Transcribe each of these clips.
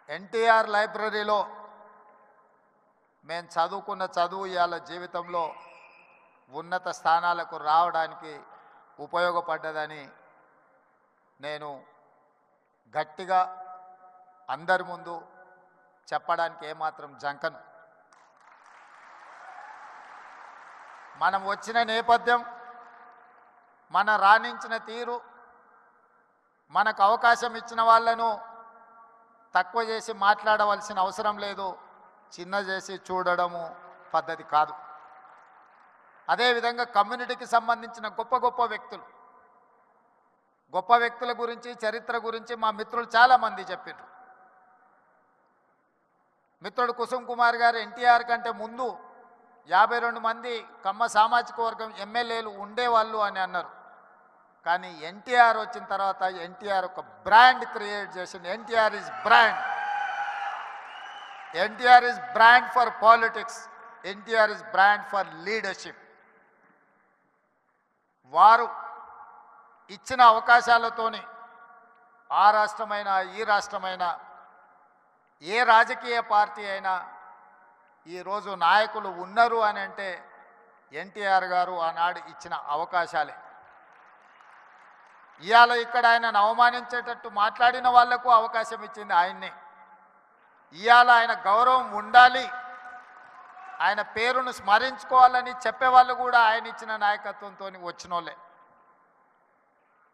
ఎన్టీఆర్ లైబ్రరీలో మేము చదువుకున్న చదువు ఇవాళ జీవితంలో ఉన్నత స్థానాలకు రావడానికి ఉపయోగపడ్డదని నేను గట్టిగా అందరి ముందు చెప్పడానికి ఏమాత్రం జంకను. మనం వచ్చిన నేపథ్యం, మన రాణించిన తీరు, మనకు అవకాశం ఇచ్చిన వాళ్ళను తక్కువ చేసి మాట్లాడవలసిన అవసరం లేదు, చిన్న చేసి చూడడము పద్ధతి కాదు. అదేవిధంగా కమ్యూనిటీకి సంబంధించిన గొప్ప వ్యక్తుల గురించి, చరిత్ర గురించి మా మిత్రులు చాలామంది చెప్పారు. మిత్రుడు కుసుమ్ కుమార్ గారు ఎన్టీఆర్ కంటే ముందు 52 మంది కమ్మ సామాజిక వర్గం ఎమ్మెల్యేలు ఉండేవాళ్ళు అని అన్నారు. కానీ ఎన్టీఆర్ వచ్చిన తర్వాత ఎన్టీఆర్ ఒక బ్రాండ్ క్రియేట్ చేసింది. NTR is brand. NTR is brand for politics. NTR is brand for leadership. వారు ఇచ్చిన అవకాశాలతోని ఆ రాష్ట్రమైనా ఈ రాష్ట్రమైనా ఏ రాజకీయ పార్టీ అయినా ఈరోజు నాయకులు ఉన్నారు అని అంటే ఎన్టీఆర్ గారు ఆనాడు ఇచ్చిన అవకాశాలే. ఇవాళ ఇక్కడ ఆయనను అవమానించేటట్టు మాట్లాడిన వాళ్లకు అవకాశం ఇచ్చింది ఆయన్నే. ఇవాళ ఆయన గౌరవం ఉండాలి, ఆయన పేరును స్మరించుకోవాలని చెప్పేవాళ్ళు కూడా ఆయన ఇచ్చిన నాయకత్వంతో వచ్చినోళ్ళే.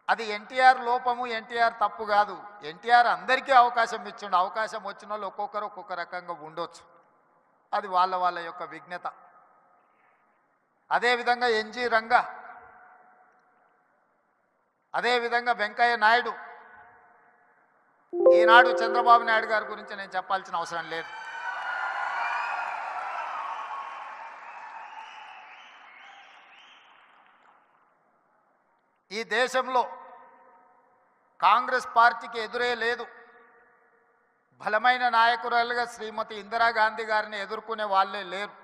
అది ఎన్టీఆర్ లోపము, ఎన్టీఆర్ తప్పు కాదు. ఎన్టీఆర్ అందరికీ అవకాశం ఇచ్చిండు. అవకాశం వచ్చిన వాళ్ళు ఒక్కొక్కరు ఒక్కొక్క రకంగా ఉండొచ్చు, అది వాళ్ళ యొక్క విజ్ఞత. అదేవిధంగా ఎన్జి రంగా, అదేవిధంగా వెంకయ్య నాయుడు. ఈనాడు చంద్రబాబు నాయుడు గారి గురించి నేను చెప్పాల్సిన అవసరం లేదు. ఈ దేశంలో కాంగ్రెస్ పార్టీకి ఎదురే లేదు. బలమైన నాయకురాలుగా శ్రీమతి ఇందిరాగాంధీ గారిని ఎదుర్కొనే వాళ్ళే లేరు.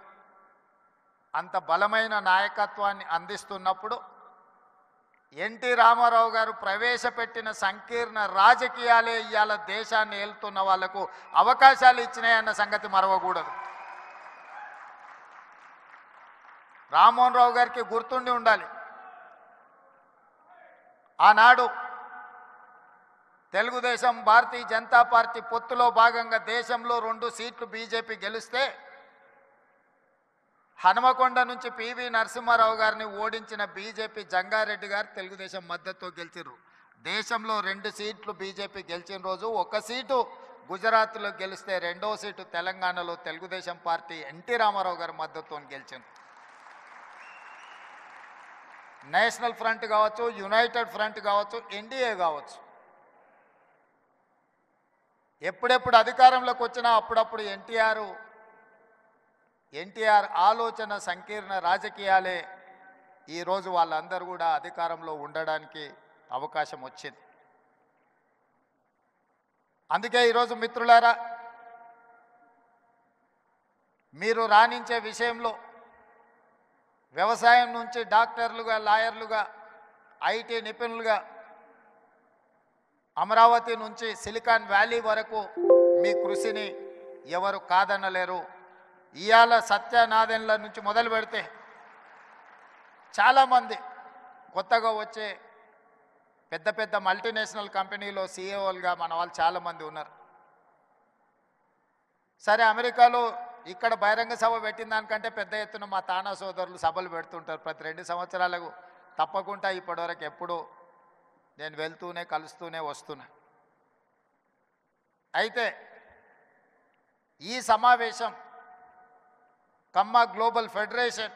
అంత బలమైన నాయకత్వాన్ని అందిస్తున్నప్పుడు ఎన్టీ రామారావు గారు ప్రవేశపెట్టిన సంకీర్ణ రాజకీయాలే ఇవాళ దేశాన్ని ఏలుతున్న వాళ్లకు అవకాశాలు ఇచ్చినాయన్న సంగతి మరవకూడదు. రామ్మోహన్ రావు గారికి గుర్తుండి ఉండాలి, ఆనాడు తెలుగుదేశం భారతీయ జనతా పార్టీ పొత్తులో భాగంగా దేశంలో 2 సీట్లు బీజేపీ గెలిస్తే హనుమకొండ నుంచి పివి నరసింహారావు గారిని ఓడించిన బీజేపీ జంగారెడ్డి గారు తెలుగుదేశం మద్దతుతో గెలిచారు. దేశంలో 2 సీట్లు బీజేపీ గెలిచిన రోజు 1 సీటు గుజరాత్లో గెలిస్తే 2వ సీటు తెలంగాణలో తెలుగుదేశం పార్టీ ఎన్టీ రామారావు గారి మద్దతుతో గెలిచింది. నేషనల్ ఫ్రంట్ కావచ్చు, యునైటెడ్ ఫ్రంట్ కావచ్చు, ఎన్డీఏ కావచ్చు, ఎప్పుడెప్పుడు అధికారంలోకి వచ్చినా అప్పుడప్పుడు ఎన్టీఆర్ ఆలోచన సంకీర్ణ రాజకీయాలే ఈరోజు వాళ్ళందరూ కూడా అధికారంలో ఉండడానికి అవకాశం వచ్చింది. అందుకే ఈరోజు మిత్రులారా, మీరు రాణించే విషయంలో వ్యవసాయం నుంచి డాక్టర్లుగా, లాయర్లుగా, ఐటీ నిపుణులుగా, అమరావతి నుంచి సిలికాన్ వ్యాలీ వరకు మీ కృషిని ఎవరు కాదనలేరు. ఇవాళ సత్యనాదెన్ల నుంచి మొదలు పెడితే చాలామంది కొత్తగా వచ్చే పెద్ద మల్టీనేషనల్ కంపెనీలో సీఈఓలుగా మన వాళ్ళు చాలామంది ఉన్నారు. సరే, అమెరికాలో ఇక్కడ బహిరంగ సభ పెట్టిన దానికంటే పెద్ద ఎత్తున మా తానా సోదరులు సభలు పెడుతుంటారు ప్రతి 2 సంవత్సరాలకు. తప్పకుండా ఇప్పటివరకు ఎప్పుడూ నేను వెళ్తూనే కలుస్తూనే వస్తున్నా. అయితే ఈ సమావేశం కమ్మ గ్లోబల్ ఫెడరేషన్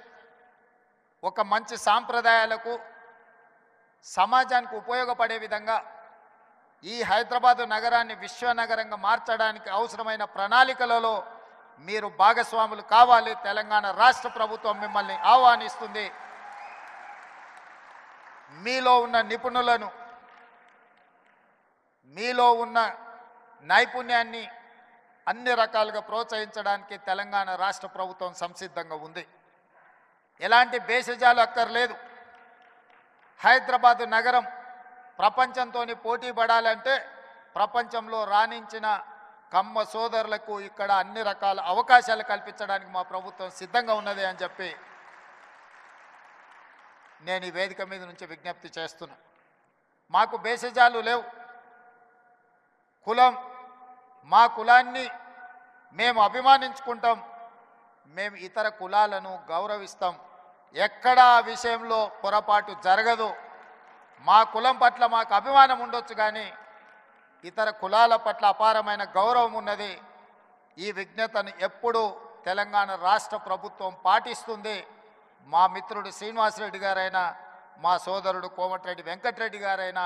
ఒక మంచి సాంప్రదాయాలకు, సమాజానికి ఉపయోగపడే విధంగా ఈ హైదరాబాదు నగరాన్ని విశ్వనగరంగా మార్చడానికి అవసరమైన ప్రణాళికలలో మీరు భాగస్వాములు కావాలి. తెలంగాణ రాష్ట్ర ప్రభుత్వం మిమ్మల్ని ఆహ్వానిస్తుంది. మీలో ఉన్న నిపుణులను, మీలో ఉన్న నైపుణ్యాన్ని అన్ని రకాలుగా ప్రోత్సహించడానికి తెలంగాణ రాష్ట్ర ప్రభుత్వం సంసిద్ధంగా ఉంది. ఎలాంటి బేసిజాలు అక్కర్లేదు. హైదరాబాదు నగరం ప్రపంచంతో పోటీ పడాలంటే ప్రపంచంలో రాణించిన కమ్మ సోదరులకు ఇక్కడ అన్ని రకాల అవకాశాలు కల్పించడానికి మా ప్రభుత్వం సిద్ధంగా ఉన్నది అని చెప్పి నేను ఈ వేదిక మీద నుంచి విజ్ఞప్తి చేస్తున్నా. మాకు భేషజాలు లేవు. కులం, మా కులాన్ని మేము అభిమానించుకుంటాం, మేము ఇతర కులాలను గౌరవిస్తాం. ఎక్కడా ఆ విషయంలో పొరపాటు జరగదు. మా కులం పట్ల మాకు అభిమానం ఉండొచ్చు, కానీ ఇతర కులాల పట్ల అపారమైన గౌరవం ఉన్నది. ఈ విజ్ఞతను ఎప్పుడూ తెలంగాణ రాష్ట్ర ప్రభుత్వం పాటిస్తుంది. మా మిత్రుడు శ్రీనివాసరెడ్డి గారైనా, మా సోదరుడు కోమటిరెడ్డి వెంకటరెడ్డి గారైనా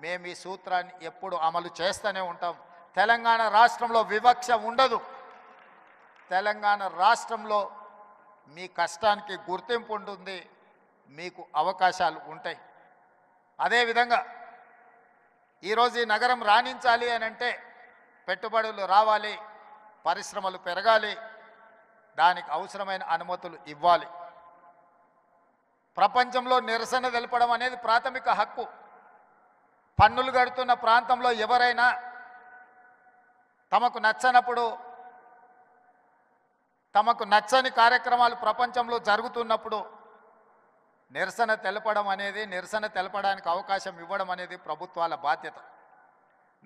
మేము ఈ సూత్రాన్ని ఎప్పుడు అమలు చేస్తూనే ఉంటాం. తెలంగాణ రాష్ట్రంలో వివక్ష ఉండదు. తెలంగాణ రాష్ట్రంలో మీ కష్టానికి గుర్తింపు ఉంటుంది, మీకు అవకాశాలు ఉంటాయి. అదేవిధంగా ఈరోజు ఈ నగరం రాణించాలి అని అంటే పెట్టుబడులు రావాలి, పరిశ్రమలు పెరగాలి, దానికి అవసరమైన అనుమతులు ఇవ్వాలి. ప్రపంచంలో నిరసన తెలపడం అనేది ప్రాథమిక హక్కు. పన్నులు కడుతున్న ప్రాంతంలో ఎవరైనా తమకు నచ్చనప్పుడు, తమకు నచ్చని కార్యక్రమాలు ప్రపంచంలో జరుగుతున్నప్పుడు నిరసన తెలపడం అనేది, నిరసన తెలపడానికి అవకాశం ఇవ్వడం అనేది ప్రభుత్వాల బాధ్యత.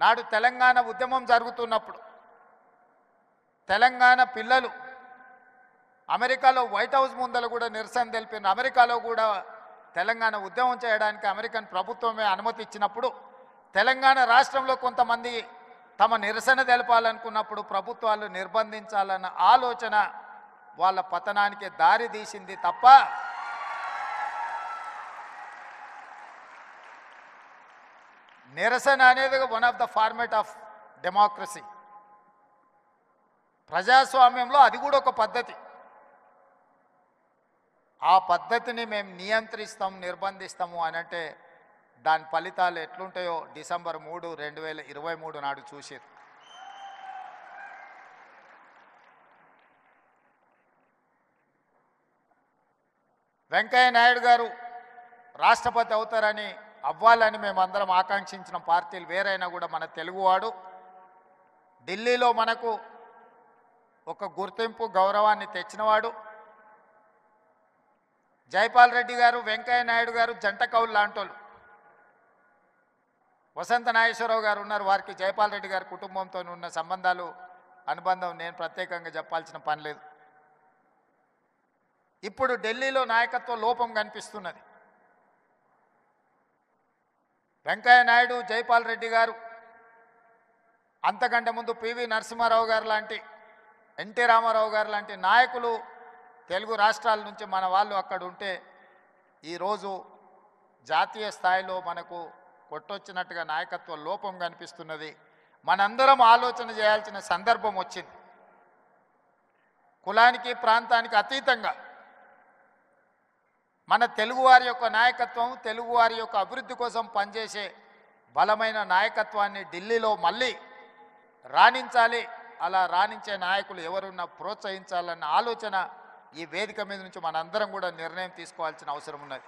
నాడు తెలంగాణ ఉద్యమం జరుగుతున్నప్పుడు తెలంగాణ పిల్లలు అమెరికాలో వైట్ హౌస్ ముందర కూడా నిరసన తెలిపిన, అమెరికాలో కూడా తెలంగాణ ఉద్యమం చేయడానికి అమెరికన్ ప్రభుత్వమే అనుమతి ఇచ్చినప్పుడు తెలంగాణ రాష్ట్రంలో కొంతమంది తమ నిరసన తెలపాలనుకున్నప్పుడు ప్రభుత్వాలు నిర్బంధించాలన్న ఆలోచన వాళ్ళ పతనానికి దారి తీసింది తప్ప నిరసన అనేది one of the format of democracy. ప్రజాస్వామ్యంలో అది కూడా ఒక పద్ధతి. ఆ పద్ధతిని మేము నియంత్రిస్తాం, నిర్బంధిస్తాము అని అంటే దాని ఫలితాలు ఎట్లుంటాయో డిసెంబర్ 3, 2023 నాడు చూసారు. వెంకయ్య నాయుడు గారు రాష్ట్రపతి అవుతారని, అవ్వాలని మేమందరం ఆకాంక్షించిన పార్టీలు వేరైనా కూడా మన తెలుగువాడు ఢిల్లీలో మనకు ఒక గుర్తింపు, గౌరవాన్ని తెచ్చినవాడు. జైపాల్ రెడ్డి గారు, వెంకయ్య నాయుడు గారు జంట కౌలు లాంటోళ్ళు. వసంత నాగేశ్వరరావు గారు ఉన్నారు, వారికి జైపాల్ రెడ్డి గారి కుటుంబంతో ఉన్న సంబంధాలు, అనుబంధం నేను ప్రత్యేకంగా చెప్పాల్సిన పని లేదు. ఇప్పుడు ఢిల్లీలో నాయకత్వ లోపం కనిపిస్తున్నది. వెంకయ్య నాయుడు, జైపాల్ రెడ్డి గారు, అంతకంటే ముందు పివి నరసింహారావు గారు లాంటి, ఎన్టీ రామారావు గారు లాంటి నాయకులు తెలుగు రాష్ట్రాల నుంచి మన వాళ్ళు అక్కడ ఉంటే ఈరోజు జాతీయ స్థాయిలో మనకు కొట్టొచ్చినట్టుగా నాయకత్వ లోపం కనిపిస్తున్నది. మనందరం ఆలోచన చేయాల్సిన సందర్భం వచ్చింది. కులానికి, ప్రాంతానికి అతీతంగా మన తెలుగువారి యొక్క నాయకత్వం, తెలుగువారి యొక్క అభివృద్ధి కోసం పనిచేసే బలమైన నాయకత్వాన్ని ఢిల్లీలో మళ్ళీ రాణించాలి. అలా రాణించే నాయకులు ఎవరున్నా ప్రోత్సహించాలన్న ఆలోచన ఈ వేదిక మీద నుంచి మనందరం కూడా నిర్ణయం తీసుకోవాల్సిన అవసరం ఉన్నది.